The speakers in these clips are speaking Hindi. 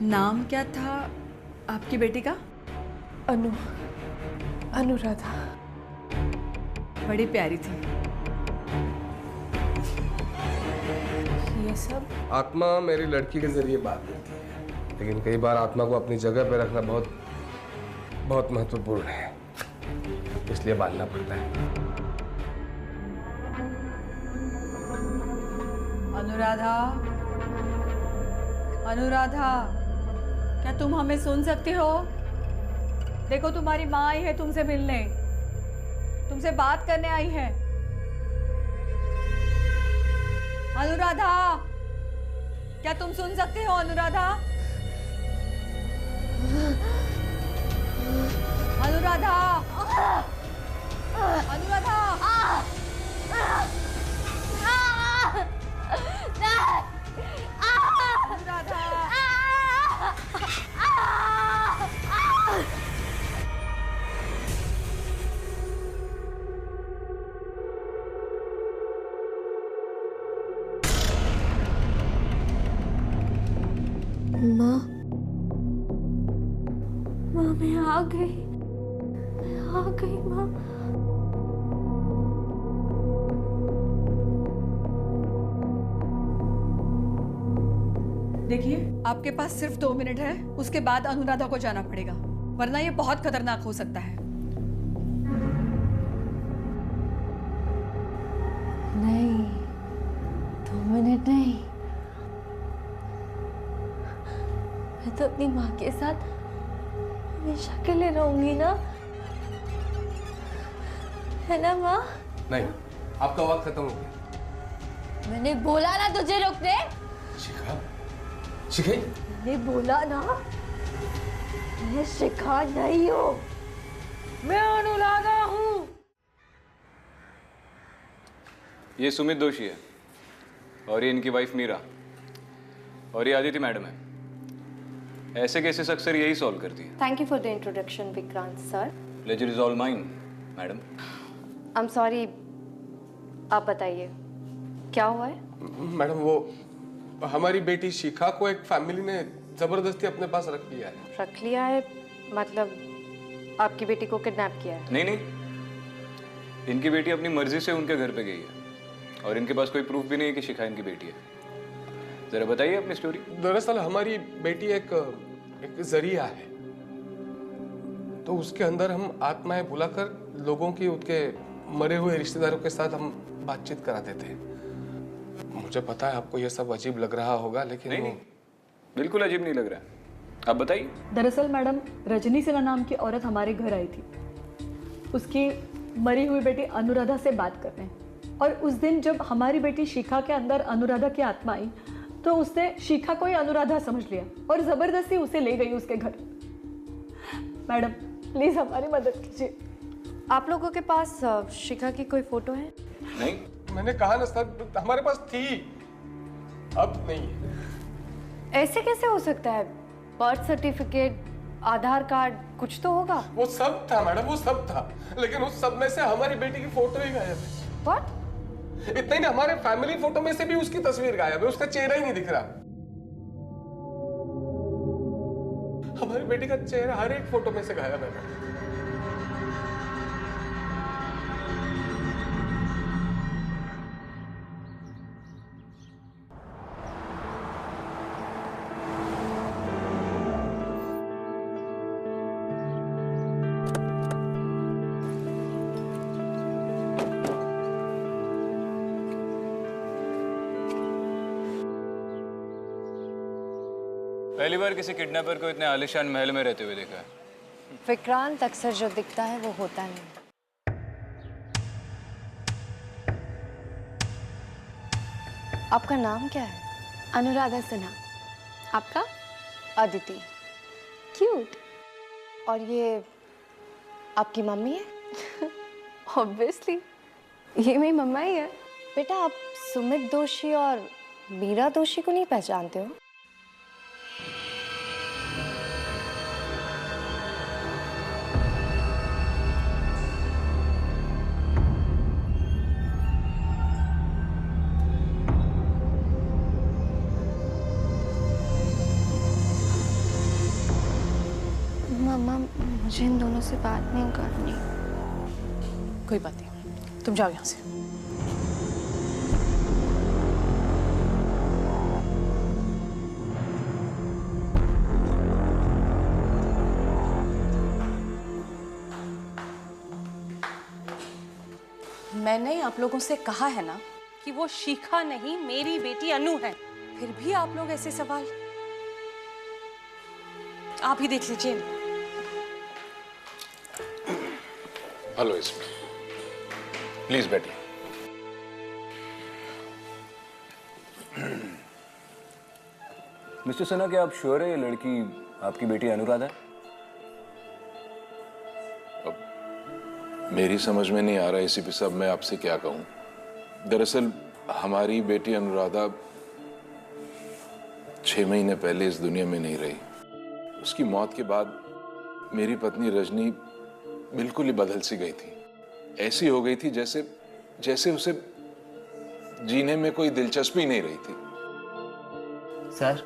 नाम क्या था आपकी बेटी का? अनुराधा। बड़ी प्यारी थी। ये सब आत्मा मेरी लड़की के जरिए बात करती है, लेकिन कई बार आत्मा को अपनी जगह पर रखना बहुत बहुत महत्वपूर्ण है, इसलिए बांधना पड़ता है। अनुराधा, अनुराधा, क्या तुम हमें सुन सकती हो? देखो तुम्हारी माँ आई है तुमसे मिलने, तुमसे बात करने आई है। अनुराधा, क्या तुम सुन सकती हो? अनुराधा, अनुराधा, अनुराधा, माँ, मैं आ गई माँ। देखिए, आपके पास सिर्फ 2 मिनट है, उसके बाद अनुराधा को जाना पड़ेगा, वरना ये बहुत खतरनाक हो सकता है। नहीं, 2 मिनट नहीं। मैं तो अपनी माँ के साथ हमेशा के लिए रहूंगी ना, है ना माँ? नहीं, आपका वक्त खत्म हो गया। मैंने बोला ना तुझे रुकने। शिखा, शिखा, मैंने बोला ना, मैं शिखा नहीं हूँ, मैं अनुराधा हूँ। ये सुमित दोषी है और ये इनकी वाइफ मीरा और ये आदिति मैडम है। ऐसे केसेस अक्सर यही सॉल्व करती है। Thank you for the introduction, Vikrant sir. Pleasure is all mine, madam. I'm sorry, आप बताइए क्या हुआ है? मैडम, वो हमारी बेटी शिखा को एक फैमिली ने जबरदस्ती अपने पास रख लिया है। रख लिया है मतलब आपकी बेटी को किडनैप किया है? नहीं नहीं, इनकी बेटी अपनी मर्जी से उनके घर पे गई है और इनके पास कोई प्रूफ भी नहीं है कि शिखा इनकी बेटी है। जरा बताइए अपनी स्टोरी। दरअसल हमारी बेटी एक जरिया है, तो उसके अंदर हम आत्माएं बुलाकर लोगों की उनके मरे हुए रिश्तेदारों के साथ हम बातचीत कराते थे। मुझे पता है आपको यह सब अजीब लग रहा होगा, लेकिन नहीं, बिल्कुल अजीब नहीं लग रहा है। आप बताइए। दरअसल मैडम, रजनी सिन्हा नाम की औरत हमारे घर आई थी, उसकी मरी हुई बेटी अनुराधा से बात करने। और उस दिन जब हमारी बेटी शिखा के अंदर अनुराधा की आत्मा आई, तो उसने शिखा को ही अनुराधा समझ लिया और जबरदस्ती उसे ले गई उसके घर। मैडम, प्लीज हमारी मदद कीजिए। आप लोगों के पास शिखा की कोई फोटो है? नहीं, मैंने कहा ना सर, हमारे पास थी, अब नहीं है। ऐसे कैसे हो सकता है? बर्थ सर्टिफिकेट, आधार कार्ड, कुछ तो होगा। वो सब था मैडम, वो सब था, लेकिन उस सब में से हमारी बेटी की फोटो ही गायब है। What? इतना ही नहीं, हमारे फैमिली फोटो में से भी उसकी तस्वीर गायब है, उसका चेहरा ही नहीं दिख रहा। हमारी बेटी का चेहरा हर एक फोटो में से गायब है मैडम। पहली बार किसी किडनैपर को इतने आलीशान महल में रहते हुए देखा है। विक्रांत, अक्सर जो दिखता है वो होता नहीं। आपका नाम क्या है? अनुराधा सिन्हा। आपका? अदिति। क्यूट। और ये आपकी मम्मी है? ऑब्वियसली, ये मेरी मम्मा ही है। बेटा, आप सुमित दोषी और मीरा दोषी को नहीं पहचानते हो? मम्मा मुझे इन दोनों से बात नहीं करनी। कोई बात नहीं, तुम जाओ यहाँ से। मैंने आप लोगों से कहा है ना कि वो शिखा नहीं मेरी बेटी अनु है, फिर भी आप लोग ऐसे सवाल। आप ही देख लीजिए। हेलो इसमें, प्लीज बैठिए। मिस्टर सिन्हा, क्या आप श्योर है ये लड़की आपकी बेटी अनुराधा है? मेरी समझ में नहीं आ रहा एसीपी साहब, मैं आपसे क्या कहूं। दरअसल हमारी बेटी अनुराधा 6 महीने पहले इस दुनिया में नहीं रही। उसकी मौत के बाद मेरी पत्नी रजनी बिल्कुल ही बदल सी गई थी। ऐसी हो गई थी जैसे जैसे उसे जीने में कोई दिलचस्पी नहीं रही थी। सर,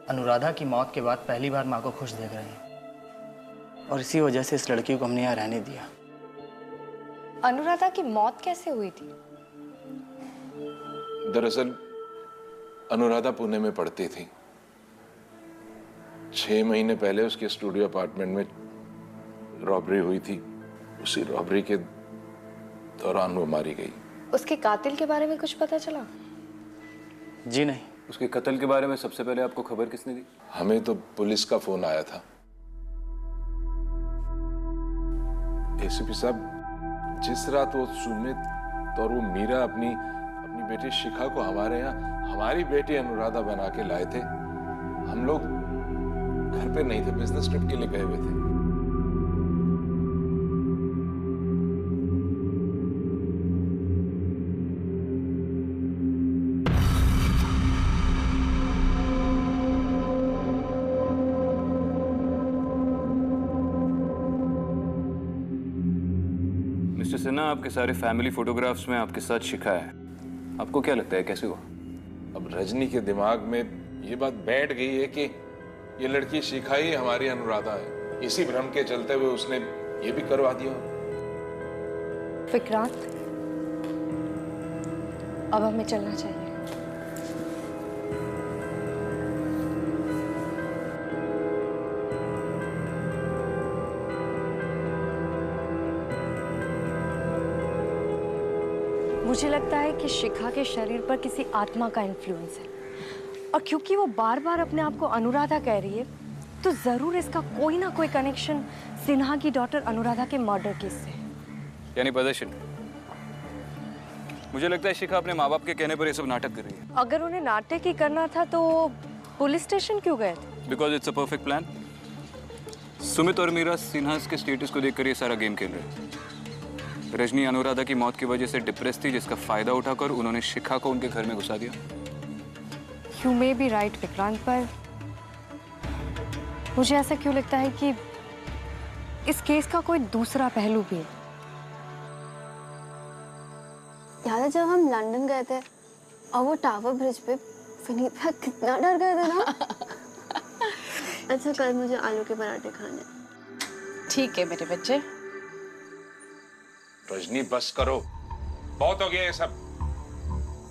अनुराधा की मौत के बाद पहली बार माँ को खुश देख रहे हैं और इसी वजह से इस लड़की को हमने यहाँ रहने दिया। अनुराधा की मौत कैसे हुई थी? दरअसल अनुराधा पुणे में पढ़ती थी। 6 महीने पहले उसके स्टूडियो अपार्टमेंट में रॉबरी हुई थी। उसी रॉबरी के दौरान वो मारी गई। उसके कातिल के बारे में कुछ पता चला? जी नहीं। उसके कत्ल के बारे में सबसे पहले आपको खबर किसने दी? हमें तो पुलिस का फोन आया था। एसीपी साहब, जिस रात वो सुमित और वो मीरा अपनी बेटी शिखा को हमारे यहाँ हमारी बेटी अनुराधा बना के लाए थे, हम लोग घर पे नहीं थे, बिजनेस ट्रिप के लिए गए हुए थे। मिस्टर सिन्हा, आपके सारे फैमिली फोटोग्राफ्स में आपके साथ शिखा है। आपको क्या लगता है कैसे हुआ? अब रजनी के दिमाग में ये बात बैठ गई है कि ये लड़की शिखा ही हमारी अनुराधा है। इसी भ्रम के चलते हुए उसने ये भी करवा दिया। विक्रांत, अब हमें चलना चाहिए। मुझे लगता है कि शिखा के शरीर पर किसी आत्मा का इन्फ्लुएंस है, और क्योंकि वो बार बार अपने आप को अनुराधा कह रही है, तो जरूर इसका कोई ना कोई कनेक्शन सिन्हा की डॉटर अनुराधा के मर्डर केस से है। यानी प्रदर्शन। मुझे लगता है शिखा अपने माँ बाप के कहने पर ये सब नाटक कर रही है। अगर उन्हें नाटक ही करना था तो पुलिस स्टेशन क्यों गए थे? Because it's a perfect plan. Sumit और मीरा सिन्हा के स्टेटस को देखकर ये सारा गेम खेल रहे हैं। रजनी अनुराधा की मौत की वजह से डिप्रेस थी, जिसका फायदा उठाकर उन्होंने शिखा को उनके घर में घुसा दिया। You may be right Vikrant, पर मुझे ऐसा क्यों लगता है कि इस केस का कोई दूसरा पहलू भी है। याद है जब हम लंदन गए थे और वो टावर ब्रिज पे विनीत भैया कितना डर गए थे ना। अच्छा, कल मुझे आलू के पराठे खाने। ठीक है मेरे बच्चे। रजनी बस करो, बहुत हो गया ये सब।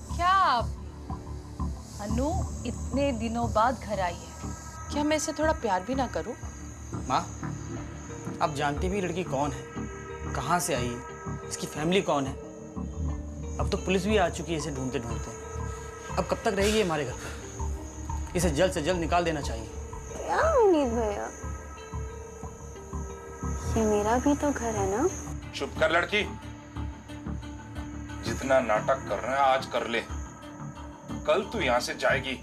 क्या अनु इतने दिनों बाद घर आई है, क्या मैं इसे थोड़ा प्यार भी ना करूं? माँ, आप जानती भी लड़की कौन है, कहाँ से आई है, इसकी फैमिली कौन है। अब तो पुलिस भी आ चुकी है इसे ढूंढते ढूंढते। अब कब तक रहेगी हमारे घर पर? इसे जल्द से जल्द निकाल देना चाहिए। क्या विनीत भैया, ये मेरा भी तो घर है ना। चुप कर लड़की, जितना नाटक कर रहा है आज कर ले, कल तू यहां से जाएगी।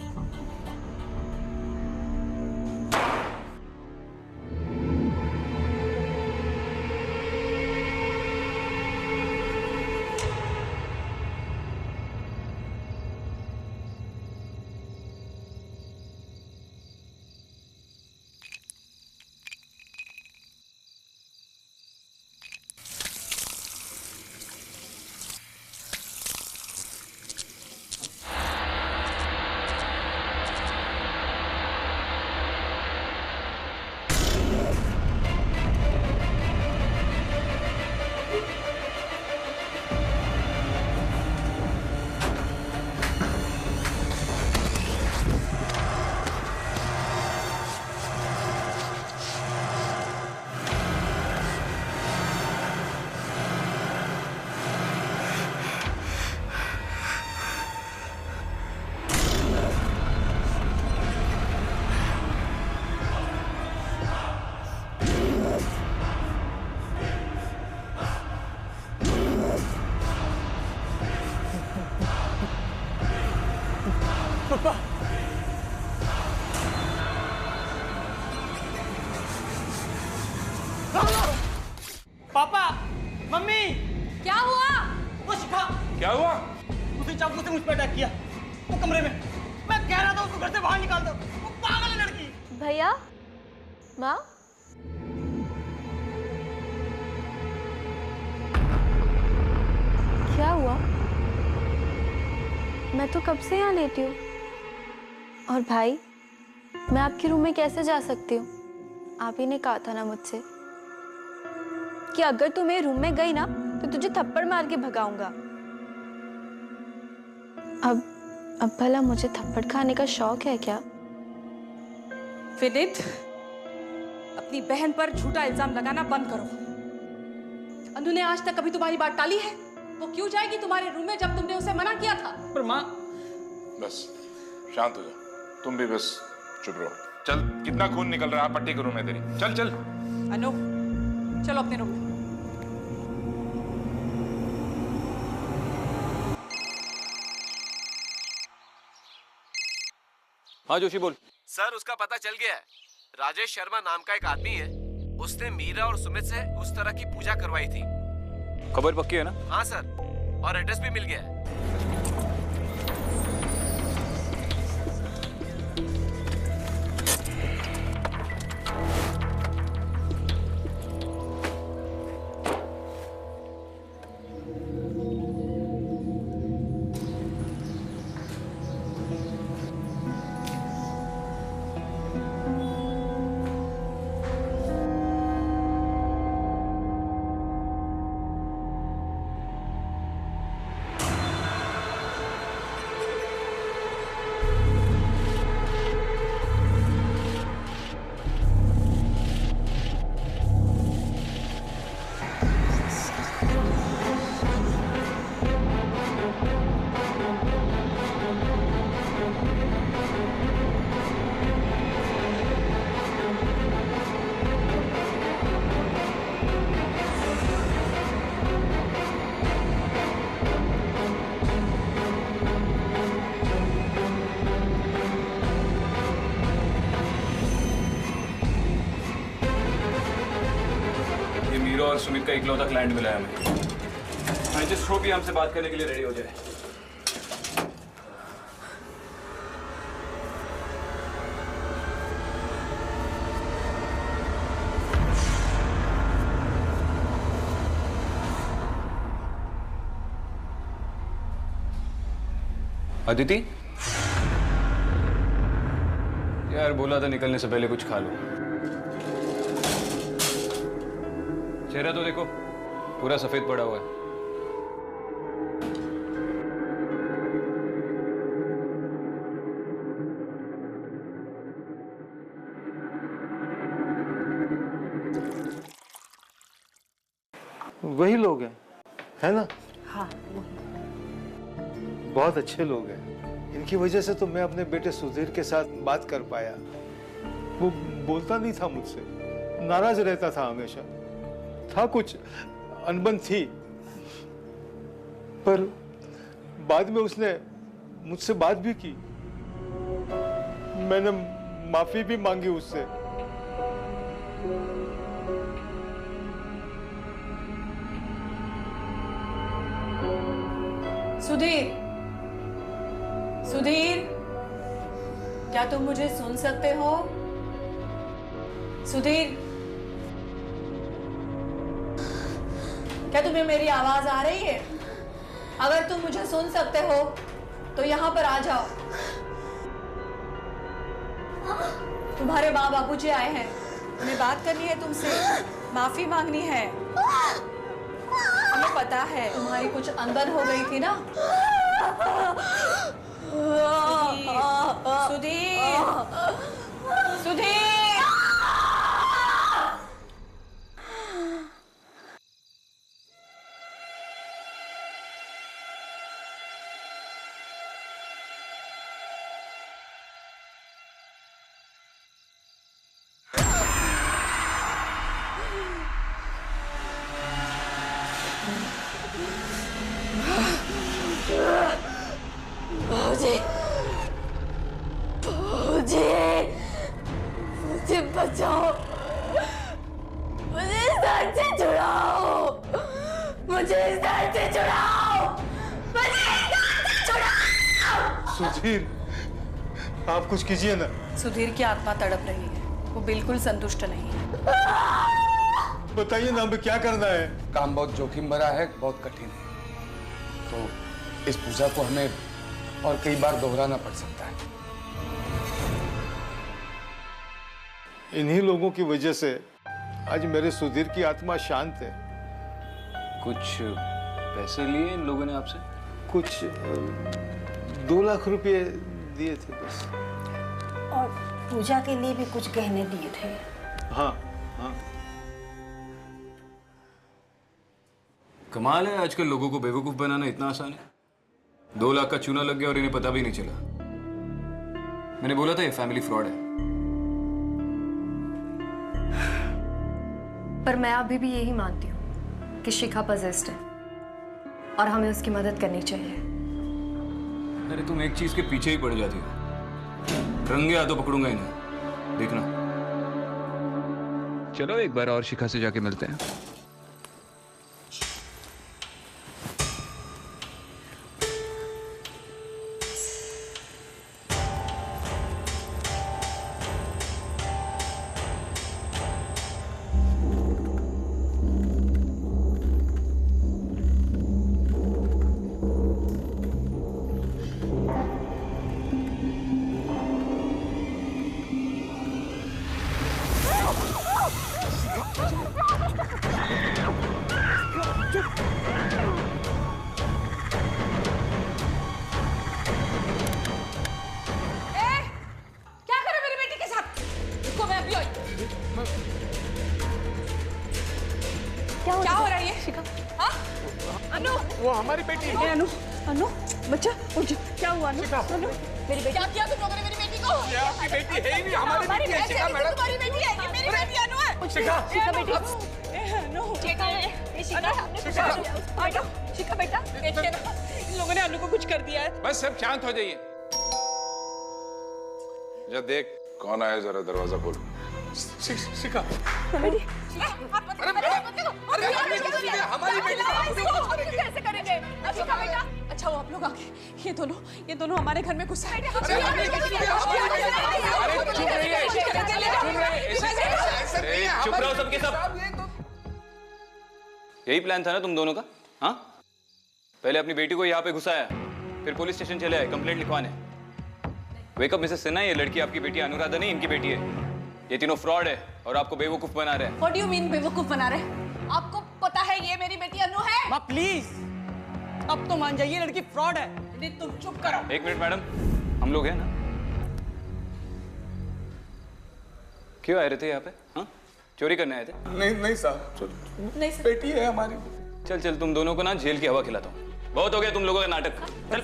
पापा पापा मम्मी क्या हुआ? वो शिखा क्या हुआ? उसने चाकू से मुझ पर अटैक किया वो कमरे में। मैं कह रहा था उसको घर से बाहर निकाल दो, वो पागल है लड़की। भैया, माँ, क्या हुआ? मैं तो कब से यहाँ लेटी हूँ। और भाई, मैं आपके रूम में कैसे जा सकती हूँ? आप ही ने कहा था ना मुझसे कि अगर तू मेरे रूम में गई ना तो तुझे थप्पड़ मार के भगाऊंगा। अब भला मुझे थप्पड़ खाने का शौक है क्या? विनीत, अपनी बहन पर झूठा इल्जाम लगाना बंद करो। अनु ने आज तक कभी तुम्हारी बात टाली है? वो क्यों जाएगी तुम्हारे रूम में जब तुमने उसे मना किया था? पर माँ, बस शांत हो जा, तुम भी बस चुप रहो। चल, कितना खून निकल रहा है, पट्टी करूं मैं तेरी। चल चल। अनु, चलो अपने रूम में। हाँ जोशी बोल। सर, उसका पता चल गया है। राजेश शर्मा नाम का एक आदमी है, उसने मीरा और सुमित से उस तरह की पूजा करवाई थी। खबर पक्की है ना? हाँ सर, और एड्रेस भी मिल गया है। और सुमित का इकलौता क्लाइंट मिला है हमें। आई जस्ट होप ये हमसे बात करने के लिए रेडी हो जाए। अदिति, यार बोला था निकलने से पहले कुछ खा लो। चेहरा तो देखो, पूरा सफेद पड़ा हुआ है। वही लोग हैं, है ना? हाँ, बहुत अच्छे लोग हैं। इनकी वजह से तो मैं अपने बेटे सुधीर के साथ बात कर पाया। वो बोलता नहीं था मुझसे, नाराज रहता था हमेशा। था कुछ अनबन थी, पर बाद में उसने मुझसे बात भी की। मैंने माफी भी मांगी उससे। सुधीर, सुधीर, क्या तुम मुझे सुन सकते हो? सुधीर, क्या तुम्हें मेरी आवाज आ रही है? अगर तुम मुझे सुन सकते हो तो यहाँ पर आ जाओ। तुम्हारे माँ बापूजी आए हैं, हमें बात करनी है तुमसे, माफी मांगनी है। हमें पता है तुम्हारी कुछ अनबन हो गई थी ना। सुधीर, सुधीर, मुझे बचाओ, मुझे इस दर्द से छुड़ाओ, मुझे इस दर्द से छुड़ाओ, मुझे इस दर्द से छुड़ाओ। सुधीर, आप कुछ कीजिए ना। सुधीर की आत्मा तड़प रही है, वो बिल्कुल संतुष्ट नहीं है। बताइए ना, हमें क्या करना है? काम बहुत जोखिम भरा है, बहुत कठिन है, तो इस पूजा को हमें और कई बार दोहराना पड़ सकता है। इन्हीं लोगों की वजह से आज मेरे सुधीर की आत्मा शांत है। कुछ पैसे लिए इन लोगों ने आपसे? कुछ 2 लाख रुपए दिए थे बस। और पूजा के लिए भी कुछ गहने दिए थे। हाँ हाँ। कमाल है, आजकल लोगों को बेवकूफ बनाना इतना आसान है। 2 लाख का चूना लग गया और इन्हें पता भी नहीं चला। मैंने बोला था ये फैमिली फ्रॉड है। पर मैं अभी भी यही मानती हूँ कि शिखा पजेस्ड है और हमें उसकी मदद करनी चाहिए। अरे तुम एक चीज के पीछे ही पड़ जाती हो। रंगे हाथों पकड़ूंगा इन्हें, देखना। चलो एक बार और शिखा से जाके मिलते हैं। क्या हो रहा है ये? शिखा, हाँ? अनु, वो हमारी बेटी है। अनु, अनु, बच्चा, उठ जा। क्या हुआ अनु? अनु, मेरी बेटी। क्या किया तुम लोगों ने मेरी बेटी को? ये आपकी बेटी है ही नहीं, हमारी बेटी है। शिखा मैडम, तुम्हारी बेटी है, ये मेरी बेटी अनु है। शिखा, शिखा बेटी। अनु, शिखा, शिखा, शिखा बेटा, देखिए ना, इन लोगों ने अनु को कुछ कर दिया है। बस सब शांत हो जाइए। जा देख कौन आया, जरा दरवाजा खोल। शिखा, बेटी, हमारी बेटी कैसे करेंगे? शिखा बेटा, अच्छा वो आप लोग आके, ये दोनों हमारे घर में घुसा है। चुप रहो सबके सब। यही प्लान था ना तुम दोनों का? हाँ, पहले अपनी बेटी को यहाँ पे घुसाया, फिर पुलिस स्टेशन चले आए कंप्लेंट लिखवाने। वेकअप मिसेस सिन्हा, ये लड़की आपकी बेटी अनुराधा नहीं, इनकी बेटी है। ये तीनों फ्रॉड है और आपको बेवकूफ बना रहे हैं। What do you mean बेवकूफ बना रहे हैं? आपको पता है ये मेरी बेटी अनु है? माँ प्लीज, अब तो मान जाइए, लड़की फ्रॉड है। नहीं, तुम चुप करो। 1 मिनट मैडम, हम लोग हैं ना? क्यों आए रहे थे यहाँ पे? हाँ, चोरी करने आए थे? नहीं साहब, नहीं सर, बेटी है हमारी। चल तुम दोनों को ना जेल की हवा खिलाता हूँ। बहुत हो गया तुम लोगों का नाटक। चल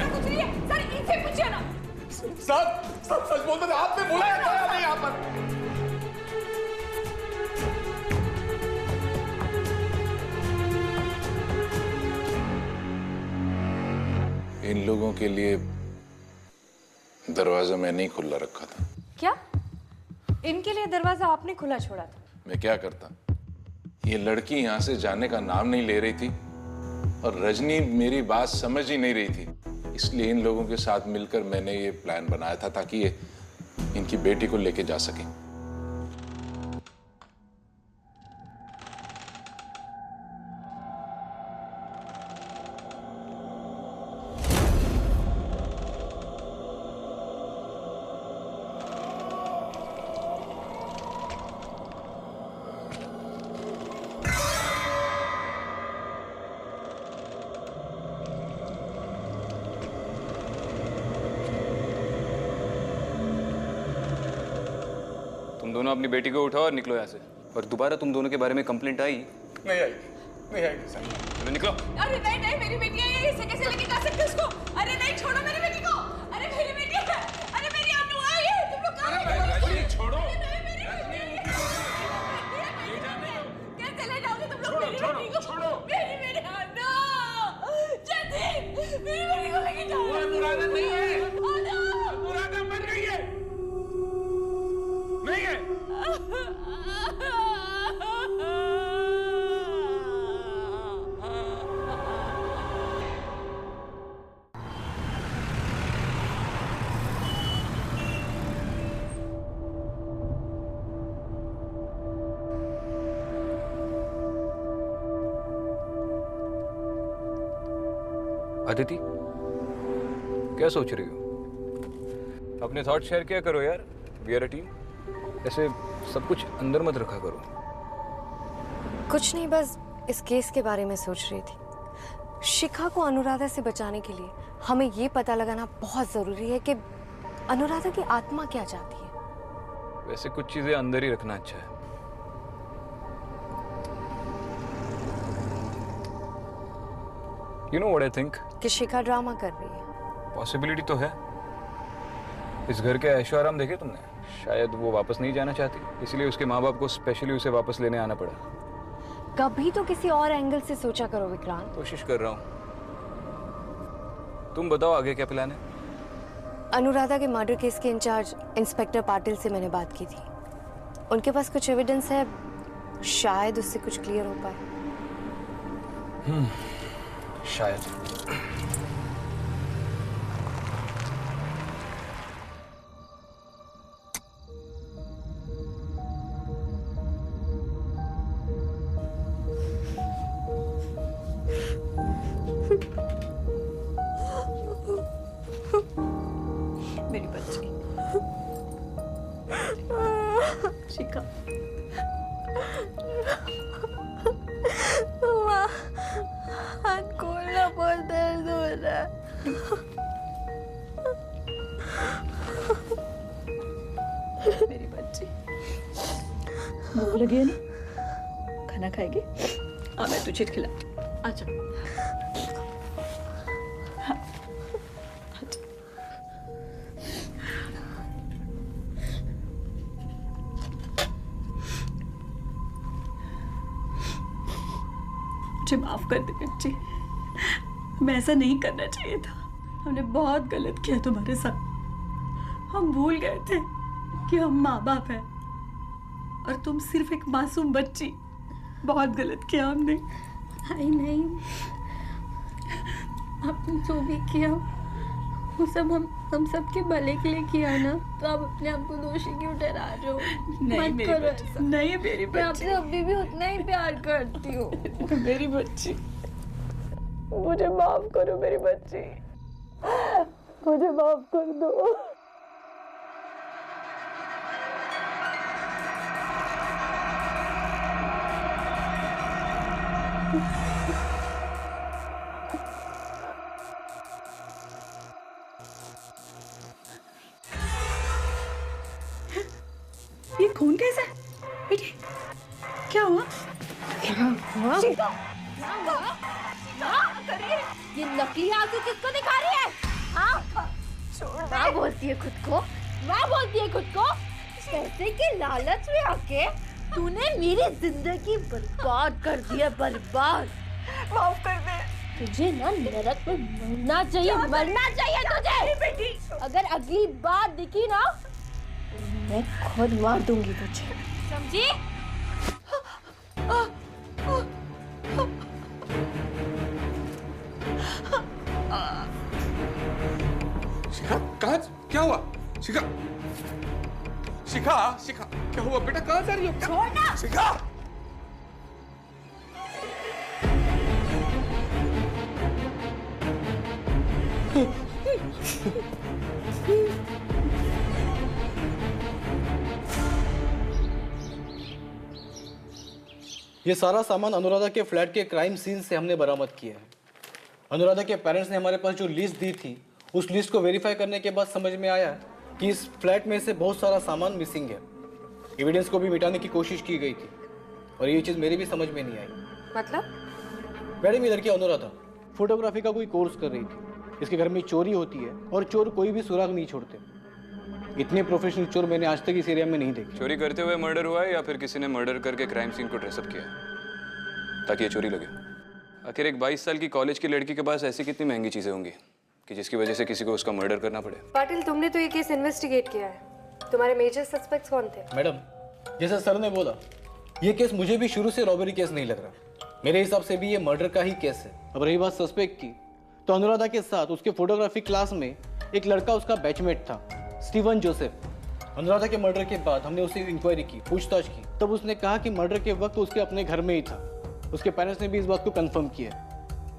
कुछ नहीं है सर, इनसे पूछिए ना। सब सच बोलते थे, आपने बोला है यहाँ पर। इन लोगों के लिए दरवाजा मैंने ही खुला रखा था। क्या? इनके लिए दरवाजा आपने खुला छोड़ा था? मैं क्या करता, ये लड़की यहाँ से जाने का नाम नहीं ले रही थी और रजनी मेरी बात समझ ही नहीं रही थी। इसलिए इन लोगों के साथ मिलकर मैंने ये प्लान बनाया था ताकि ये इनकी बेटी को लेके जा सके। तुम दोनों अपनी बेटी को उठाओ और निकलो यहाँ से। और दोबारा तुम दोनों के बारे में कंप्लेंट आई? नहीं आएगी सर। चलो निकलो। अरे नहीं, मेरी बेटी है ये, इसे कैसे लेके जा सकते हो उसको? अरे नहीं, छोड़ो मेरी बेटी को। अरे मेरी बेटी है, अरे मेरी अनु है ये, तुम लोग कहाँ हैं? छोड़ो। कैसे ले जाओगे तुम लोग मेरी बेटी को? छोड़ो। मेरी अनु, जल्दी मेरी बेटी को लेके जाओ। वो अनुराधा नहीं है, अनु, अनुराधा मर गई है। अदिति, क्या सोच रही हो? अपने थॉट शेयर किया करो यार, वी आर अ टीम। ऐसे सब कुछ अंदर मत रखा करो। कुछ नहीं, बस इस केस के बारे में सोच रही थी। शिखा को अनुराधा से बचाने के लिए हमें ये पता लगाना बहुत जरूरी है कि अनुराधा की आत्मा क्या चाहती है। वैसे कुछ चीजें अंदर ही रखना अच्छा है। You know what I think? कि शिखा ड्रामा कर रही है। पॉसिबिलिटी तो है। इस घर के ऐशो आराम देखे तुमने? शायद वो वापस नहीं जाना चाहती, इसलिए उसके माँ बाप को स्पेशली उसे वापस लेने आना पड़ा। कभी तो किसी और एंगल से सोचा करो विक्रांत। कोशिश कर रहा हूँ। तुम बताओ आगे क्या प्लान है? अनुराधा के मर्डर केस के इंचार्ज इंस्पेक्टर पाटिल से मैंने बात की थी। उनके पास कुछ एविडेंस है, शायद उससे कुछ क्लियर हो पाए। शायद। मेरी बच्ची शिखा, हाथ खोलना, बहुत दर्द हो रहा है। मेरी बच्ची, भूख लगी है ना? खाना खाएगी? मैं तुझे खिला। अच्छा हाँ, अच्छा। मुझे माफ कर दे बच्ची, हमें ऐसा नहीं करना चाहिए था। हमने बहुत गलत किया तुम्हारे साथ। हम भूल गए थे कि हम माँ बाप हैं और तुम सिर्फ एक मासूम बच्ची। बहुत गलत किया हमने। नहीं, आपने जो भी किया वो सब हम सबके भले के लिए किया ना, तो आप अपने आप को दोषी क्यों ठहरा रहे हो? नहीं मत मेरी करो बच्ची, ऐसा। नहीं मेरी मैं बच्ची, आपसे अभी भी उतना ही प्यार करती हूँ। मेरी बच्ची, मुझे माफ करो मेरी बच्ची, मुझे माफ कर दो। ये खून कैसा है बेटी? क्या हुआ? ये नकली आंसू किसको दिखा रही है? हाँ? माँ बोलती है खुद को, माँ बोलती है खुद को, पैसे के लालच में आके तूने मेरी जिंदगी बर्बाद कर दी है, बर्बाद। माफ कर दे। तुझे ना नरक में मरना चाहिए, मरना चाहिए तुझे। बेटी, अगर अगली बार दिखी ना तो मैं खुद मार दूंगी तुझे, समझी? शिखा, कहाँ? क्या हुआ? शिखा, शिखा, शिखा, क्या हुआ बेटा? कहाँ जा रही हो? छोड़ना। शिखा, ये सारा सामान अनुराधा के फ्लैट के क्राइम सीन से हमने बरामद किया है। अनुराधा के पेरेंट्स ने हमारे पास जो लिस्ट दी थी, उस लिस्ट को वेरीफाई करने के बाद समझ में आया कि इस फ्लैट में से बहुत सारा सामान मिसिंग है। एविडेंस को भी मिटाने की कोशिश की गई थी और ये चीज़ मेरी भी समझ में नहीं आई। मतलब? मैडम, ये लड़की अनुराधा फोटोग्राफी का कोई कोर्स कर रही थी। इसके घर में चोरी होती है और चोर कोई भी सुराग नहीं छोड़ते। इतने प्रोफेशनल चोर मैंने आज तक इस एरिया में नहीं देखे। चोरी करते हुए मर्डर हुआ है या फिर किसी ने मर्डर करके क्राइम सीन को ड्रेसअप किया है ताकि ये चोरी लगे? आखिर एक 22 साल की कॉलेज की लड़की के पास ऐसी कितनी महंगी चीजें होंगी कि जिसकी वजह से किसी को उसका मर्डर करना पड़े? पाटिल, तुमने तो ये केस इन्वेस्टिगेट किया है। तुम्हारे मेजर सस्पेक्ट्स कौन थे? मैडम, जैसा सर ने बोला, ये केस मुझे भी शुरू से रॉबरी केस नहीं लग रहा। मेरे हिसाब से भी ये मर्डर का ही केस है। अब रही बात सस्पेक्ट की, तो अनुराधा के साथ उसके फोटोग्राफी क्लास में एक लड़का उसका बैचमेट था, स्टीवन जोसेफ। अनुराधा के मर्डर के बाद हमने उसे इंक्वायरी की, पूछताछ की, तब उसने कहा कि मर्डर के वक्त उसके अपने घर में ही था। उसके पेरेंट्स ने भी इस बात को कंफर्म किया,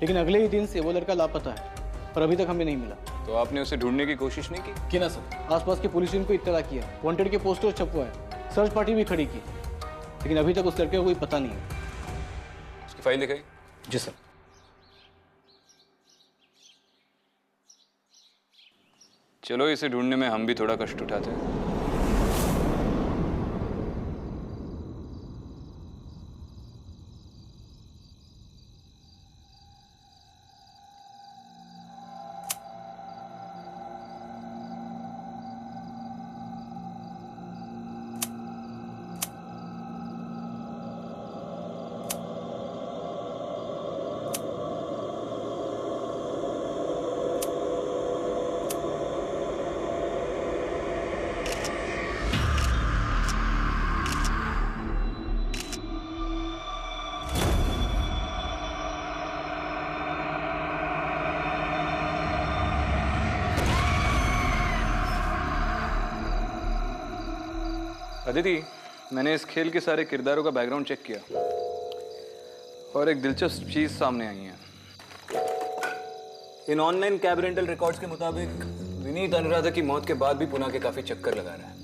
लेकिन अगले ही दिन से वो लड़का लापता है। और अभी तक हमें नहीं मिला। तो आपने उसे ढूंढने की कोशिश नहीं की? कि ना सर, आसपास की पुलिस को इत्तला किया, वांटेड के पोस्टर छपवाए, सर्च पार्टी भी खड़ी की, लेकिन अभी तक उस लड़के का कोई पता नहीं है। उसकी फाइल दिखाई? जी सर। चलो इसे ढूंढने में हम भी थोड़ा कष्ट उठाते हैं। अदिति, मैंने इस खेल के सारे किरदारों का बैकग्राउंड चेक किया और एक दिलचस्प चीज सामने आई है। इन ऑनलाइन कैब रेंटल रिकॉर्ड्स के मुताबिक विनीत अनुराधा की मौत के बाद भी पुणे के काफी चक्कर लगा रहा है।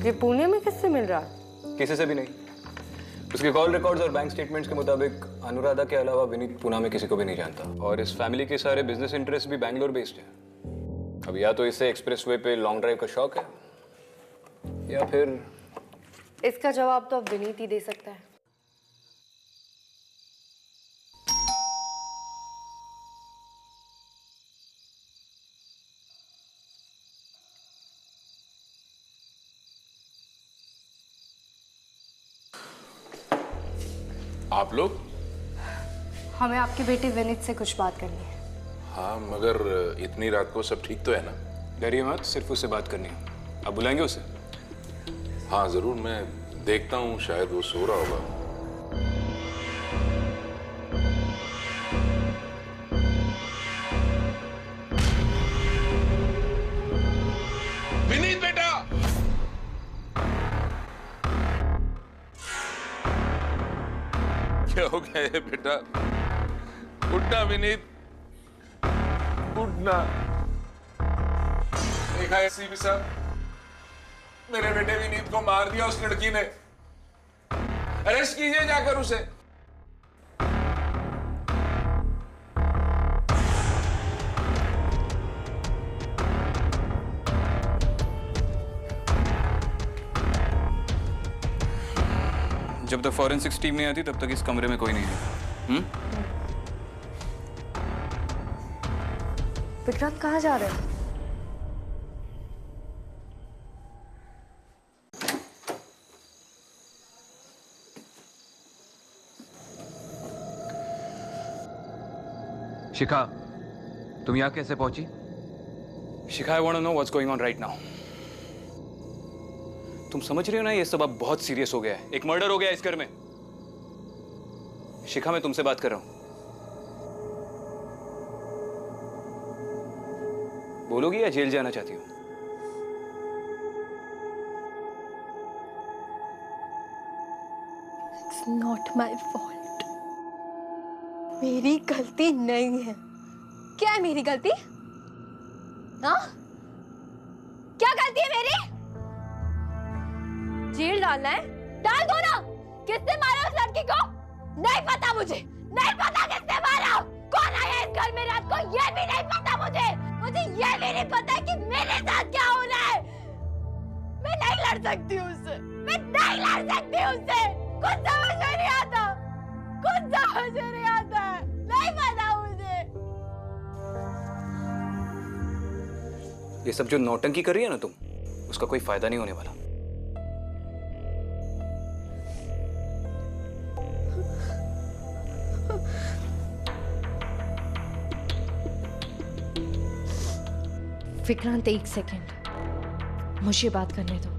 ये पुणे में किससे मिल रहा है? किसी से भी नहीं। उसके कॉल रिकॉर्ड्स और बैंक स्टेटमेंट्स के मुताबिक अनुराधा के अलावा विनीत पुणे में किसी को भी नहीं जानता और इस फैमिली के सारे बिजनेस इंटरेस्ट भी बैंगलोर बेस्ड है। अब या तो इसे एक्सप्रेसवे पे लॉन्ग ड्राइव का शौक है या फिर इसका जवाब तो अब विनीत ही दे सकता है। आप लोग? हमें आपके बेटे विनीत से कुछ बात करनी है। हाँ, मगर इतनी रात को सब ठीक तो है ना? डरिए मत, सिर्फ उससे बात करनी है। आप बुलाएंगे उसे? हाँ जरूर, मैं देखता हूँ, शायद वो सो रहा होगा। विनीत बेटा! क्या हो गया है बेटा? उठना विनीत, उठना। देखा है सीपी साहब, मेरे बेटे विनीत को मार दिया उस लड़की ने। अरेस्ट कीजिए जाकर उसे। जब तक फॉरेंसिक्स टीम नहीं आती तब तक इस कमरे में कोई नहीं है। विक्रांत कहाँ जा रहे हैं? शिखा, तुम यहाँ कैसे पहुंची? Shikha, I want to know what's going on right now. तुम समझ रहे हो ना, ये सब अब बहुत सीरियस हो गया है। एक मर्डर हो गया इस घर में। शिखा, मैं तुमसे बात कर रहा हूं। बोलोगी या जेल जाना चाहती हो? It's not my fault. मेरी गलती नहीं है। क्या है मेरी गलती? हाँ? क्या गलती है मेरी? जेल डालना है? डाल दो ना। किसने मारा उस लड़की को? नहीं पता मुझे। नहीं पता किसने मारा। कौन आया इस घर में रात को? ये भी नहीं पता मुझे। मुझे ये भी नहीं पता कि मेरे साथ क्या हो रहा है। मैं नहीं लड़ सकती उससे। मैं नहीं लड़ सकती उससे। कुछ समझ में नहीं आता। कुछ समझ में नहीं आता है। नहीं पता मुझे। ये सब जो नौटंकी कर रही है ना तुम, उसका कोई फायदा नहीं होने वाला। विक्रांत, एक सेकंड, मुझे बात करने दो।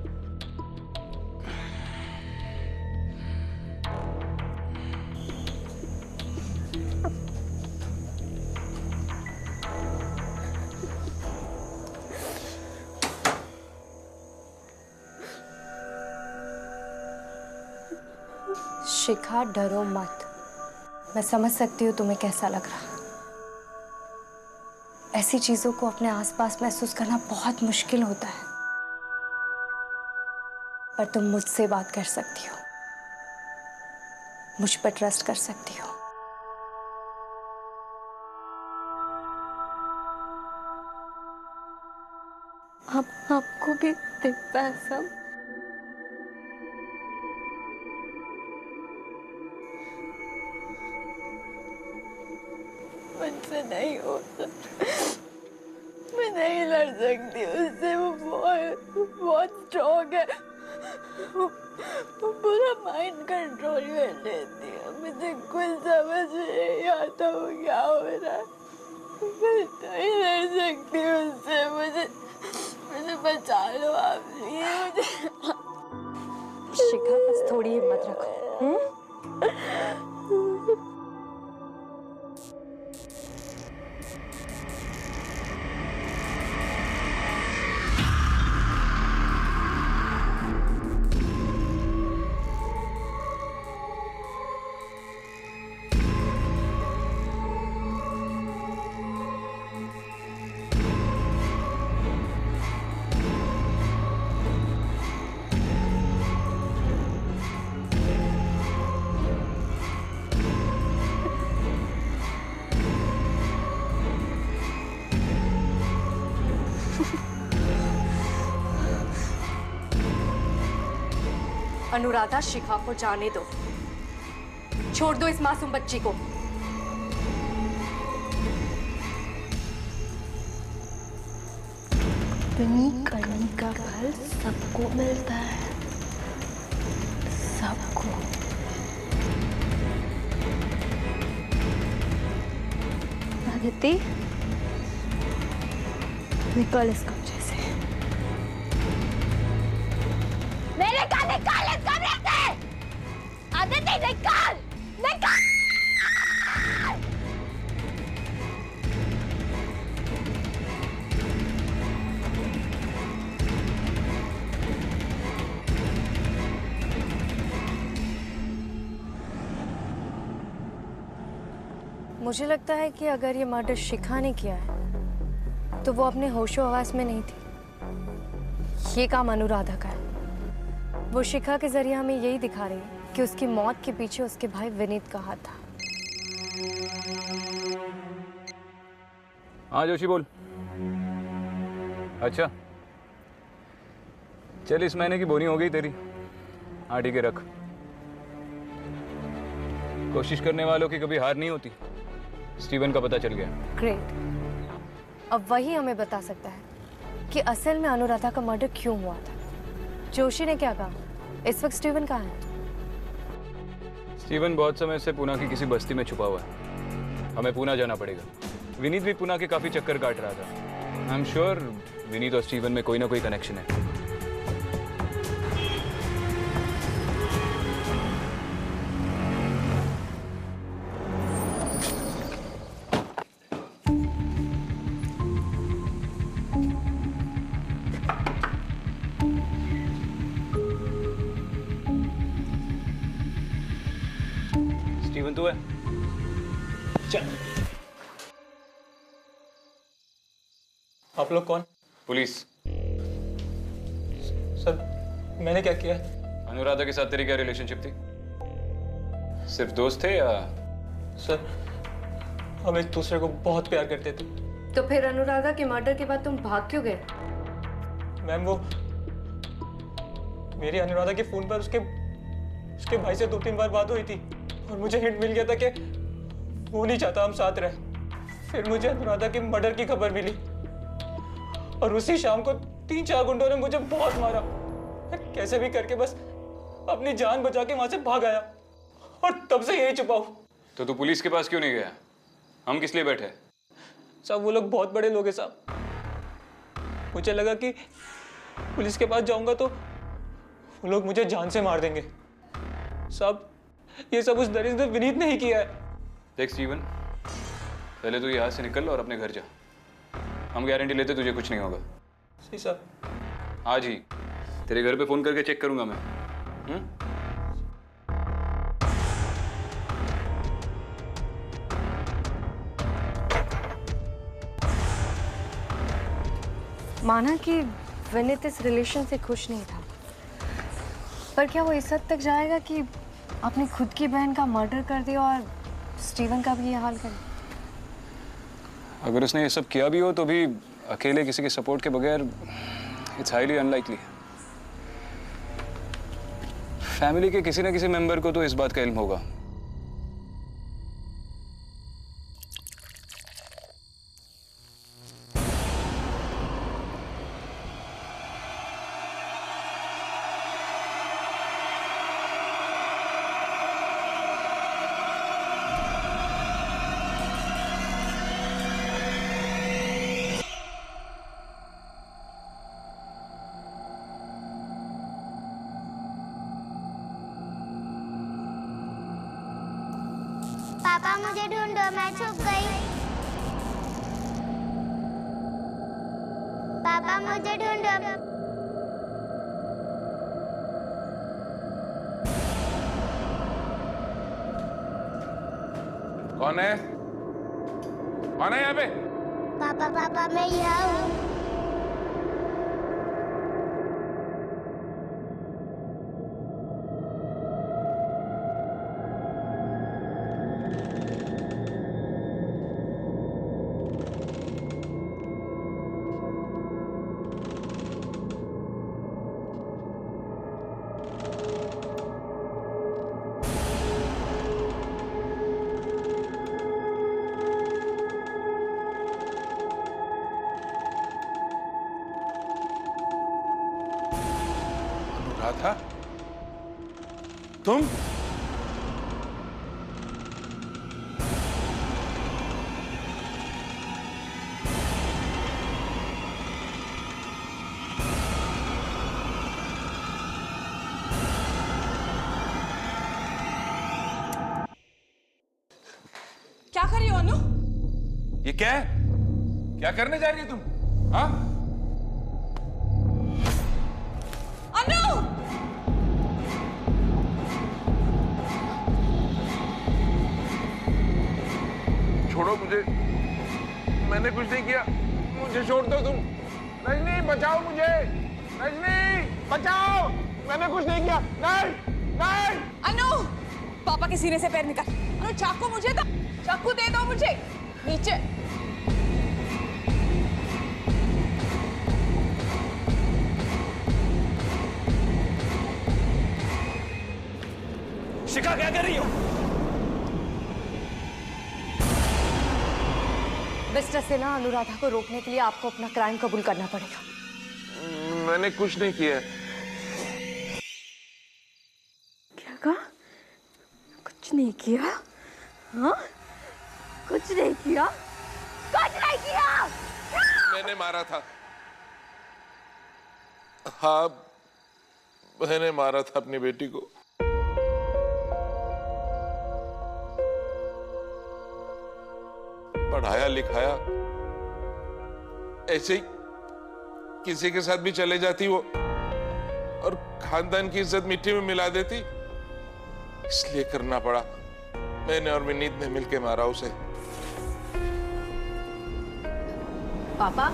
शिखा, डरो मत। मैं समझ सकती हूँ तुम्हें कैसा लग रहा। ऐसी चीजों को अपने आसपास महसूस करना बहुत मुश्किल होता है, पर तुम मुझसे बात कर सकती हो, मुझ पर ट्रस्ट कर सकती हो। आपको भी दिखता है सब? मुझसे नहीं होता, मैं नहीं लड़ सकती उससे। वो बहुत स्ट्रॉन्ग है, वो पूरा माइंड कंट्रोल कर लेती है। मुझे कुछ समझ नहीं आता वो क्या हो रहा है। मैं नहीं लड़ सकती उससे। मुझे बचा लो आप, मुझे। शिखा, बस थोड़ी हिम्मत रखो। अनुराधा, शिखा को जाने दो, छोड़ दो इस मासूम बच्ची को। अपनी करनी का फल सबको मिलता है, सबको। आदिति, निकल इस कमरे से। मेरे का निकाल इस कमरे से! आदिति, निकाल! निकाल! मुझे लगता है कि अगर ये मर्डर शिखा ने किया है तो वो अपने होशो हवास में नहीं थी। ये काम अनुराधा का है। वो शिखा के जरिए हमें यही दिखा रही है कि उसकी मौत के पीछे उसके भाई विनीत का हाथ था। हाँ जोशी बोल। अच्छा चल, इस महीने की बोनी हो गई तेरी। हाँ ठीक है, रख। कोशिश करने वालों की कभी हार नहीं होती। स्टीवन का पता चल गया। ग्रेट। अब वही हमें बता सकता है कि असल में अनुराधा का मर्डर क्यों हुआ था। जोशी ने क्या कहा? इस वक्त स्टीवन कहाँ है? स्टीवन बहुत समय से पुणे की किसी बस्ती में छुपा हुआ है। हमें पुणे जाना पड़ेगा। विनीत भी पुणे के काफी चक्कर काट रहा था। आई एम श्योर विनीत और स्टीवन में कोई ना कोई कनेक्शन है। स्टीवन तू है? चल। आप लोग कौन? पुलिस। सर मैंने क्या किया? अनुराधा के साथ तेरी क्या रिलेशनशिप थी? सिर्फ दोस्त थे या? सर हम एक दूसरे को बहुत प्यार करते थे। तो फिर अनुराधा के मर्डर के बाद तुम भाग क्यों गए? मैम वो मेरी अनुराधा के फोन पर उसके भाई से 2-3 बार बात हुई थी और मुझे हिंट मिल गया था कि वो नहीं चाहता हम साथ रहे। फिर मुझे अनुराधा के मर्डर की खबर मिली और उसी शाम को 3-4 गुंडों ने मुझे बहुत मारा। कैसे भी करके बस अपनी जान बचा के वहां से भाग आया और तब से यही छुपा हूं। तो तू पुलिस के पास क्यों नहीं गया? हम किस लिए बैठे? साहब वो लोग बहुत बड़े लोग हैं साहब। मुझे लगा कि पुलिस के पास जाऊंगा तो वो लोग मुझे जान से मार देंगे। साहब ये सब उस दरिद्र विनीत ने ही किया है। देख स्टीवन, पहले तू यहाँ से निकल और अपने घर जा। हम गारंटी लेते तुझे कुछ नहीं होगा। जी साहब। आज ही तेरे घर पे फोन करके चेक करूंगा मैं। माना कि विनीत इस रिलेशन से खुश नहीं था, पर क्या वो इस हद तक जाएगा कि अपनी खुद की बहन का मर्डर कर दिया और स्टीवन का भी ये हाल करे? अगर उसने ये सब किया भी हो तो भी अकेले किसी के सपोर्ट के बगैर इट्स हाईली अनलाइकली। फैमिली के किसी न किसी मेंबर को तो इस बात का इल्म होगा। पापा मुझे ढूंढो, मैं छुप गई। पापा मुझे ढूंढो। कौन है? कौन है यहाँ पे? पापा पापा मैं यहाँ हूँ। अनुराधा, तुम? क्या कर रही हो अनु? ये क्या है? क्या करने जा रही है तुम? हाँ? अनु! छोड़ो मुझे, मैंने कुछ नहीं किया, मुझे छोड़ दो तुम। रजनी बचाओ मुझे, रजनी बचाओ, मैंने कुछ नहीं किया। नहीं नहीं। अनु! पापा के सीने से पैर निकाल। अनु चाकू मुझे दो, चाकू दे दो मुझे। नीचे। शिखा क्या कर रही हो? मिस्टर सिन्हा, अनुराधा को रोकने के लिए आपको अपना क्राइम कबूल करना पड़ेगा। मैंने कुछ नहीं किया। क्या कहा? कुछ नहीं किया? हाँ? कुछ नहीं किया? कुछ नहीं किया? मैंने मारा था। हाँ, मैंने मारा था अपनी बेटी को। पढ़ाया लिखाया, ऐसे ही किसी के साथ भी चले जाती वो और खानदान की इज्जत मिट्टी में मिला देती, इसलिए करना पड़ा। मैंने और विनीत ने मिलके मारा उसे। पापा,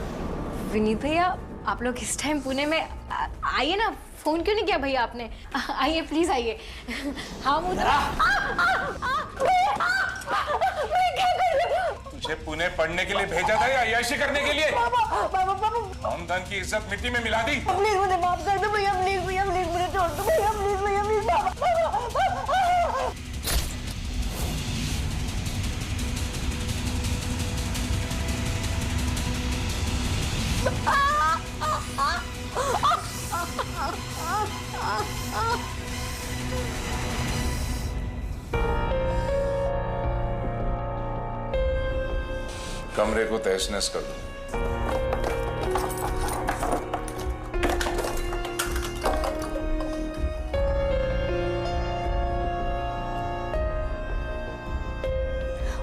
विनीत भैया, आप लोग इस टाइम पुणे में आइए ना। फोन क्यों नहीं किया भैया आपने? आइए प्लीज आइए। हाँ तुझे पुणे पढ़ने के लिए भेजा था या अय्याशी करने के लिए? खानदान की इज्जत मिट्टी में मिला दी। प्लीज मुझे माफ कर दो भैया, प्लीज भैया, प्लीज मुझे छोड़ दो भैया, प्लीज भैया, प्लीज। कमरे को तहस नहस कर दो।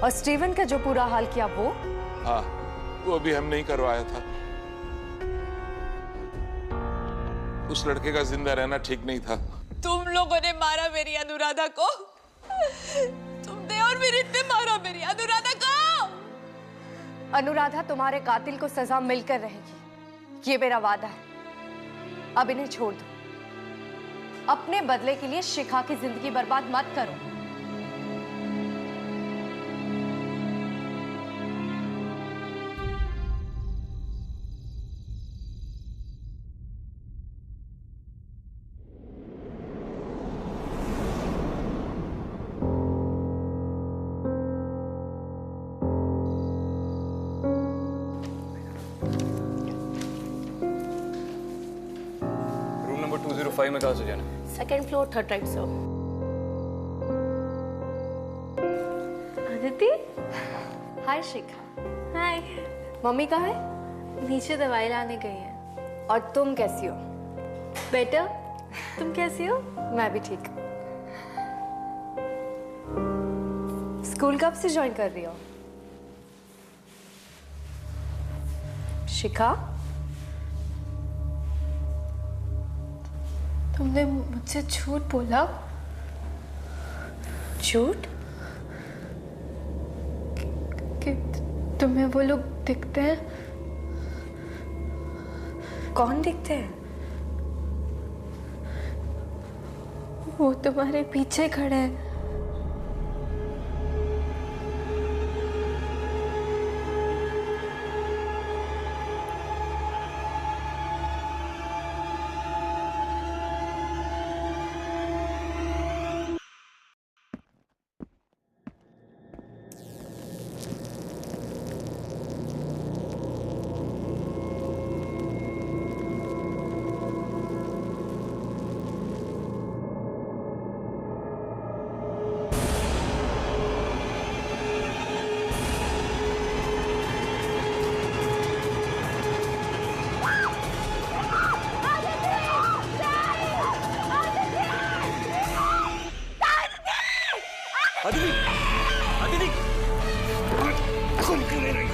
और स्टीवन का जो पूरा हाल किया वो? हाँ, वो भी हमने ही करवाया था। उस लड़के का जिंदा रहना ठीक नहीं था। तुम लोगों ने मारा मेरी अनुराधा को। तुमने और विनीत ने मारा मेरी अनुराधा को। अनुराधा, तुम्हारे कातिल को सजा मिलकर रहेगी, ये मेरा वादा है, अब इन्हें छोड़ दो। अपने बदले के लिए शिखा की जिंदगी बर्बाद मत करो। रूम नंबर 205 में कहाँ से जाना है? Second floor third right sir. Aditi, hi Shikha. Hi. Mummy कहाँ है? नीचे दवाई लाने गई है। और तुम कैसी हो? बेटा, तुम कैसी हो? मैं भी ठीक। स्कूल कब से ज्वाइन कर रही हो? शिखा, तुमने मुझसे झूठ बोला? झूठ? कि तुम्हें वो लोग दिखते हैं? कौन दिखते हैं? वो तुम्हारे पीछे खड़े हैं। अदिति, अदिति, खुल क्यों नहीं रही है?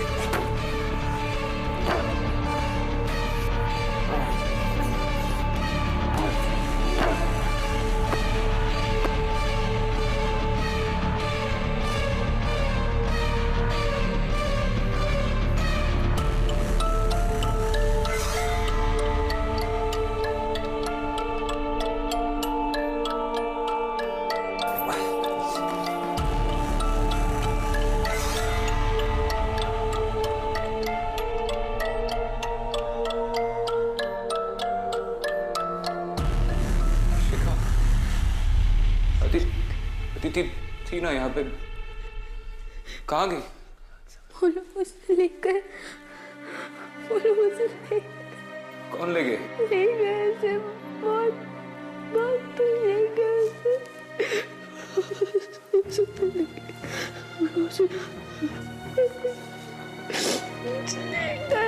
अदिति थी ना यहाँ पे, कहाँ गई? वो लोग मुझे लेकर, वो लोग मुझे ले कौन ले गए? गए ऐसे, बहुत बहुत तो ले गए ऐसे। मुझे ले गए।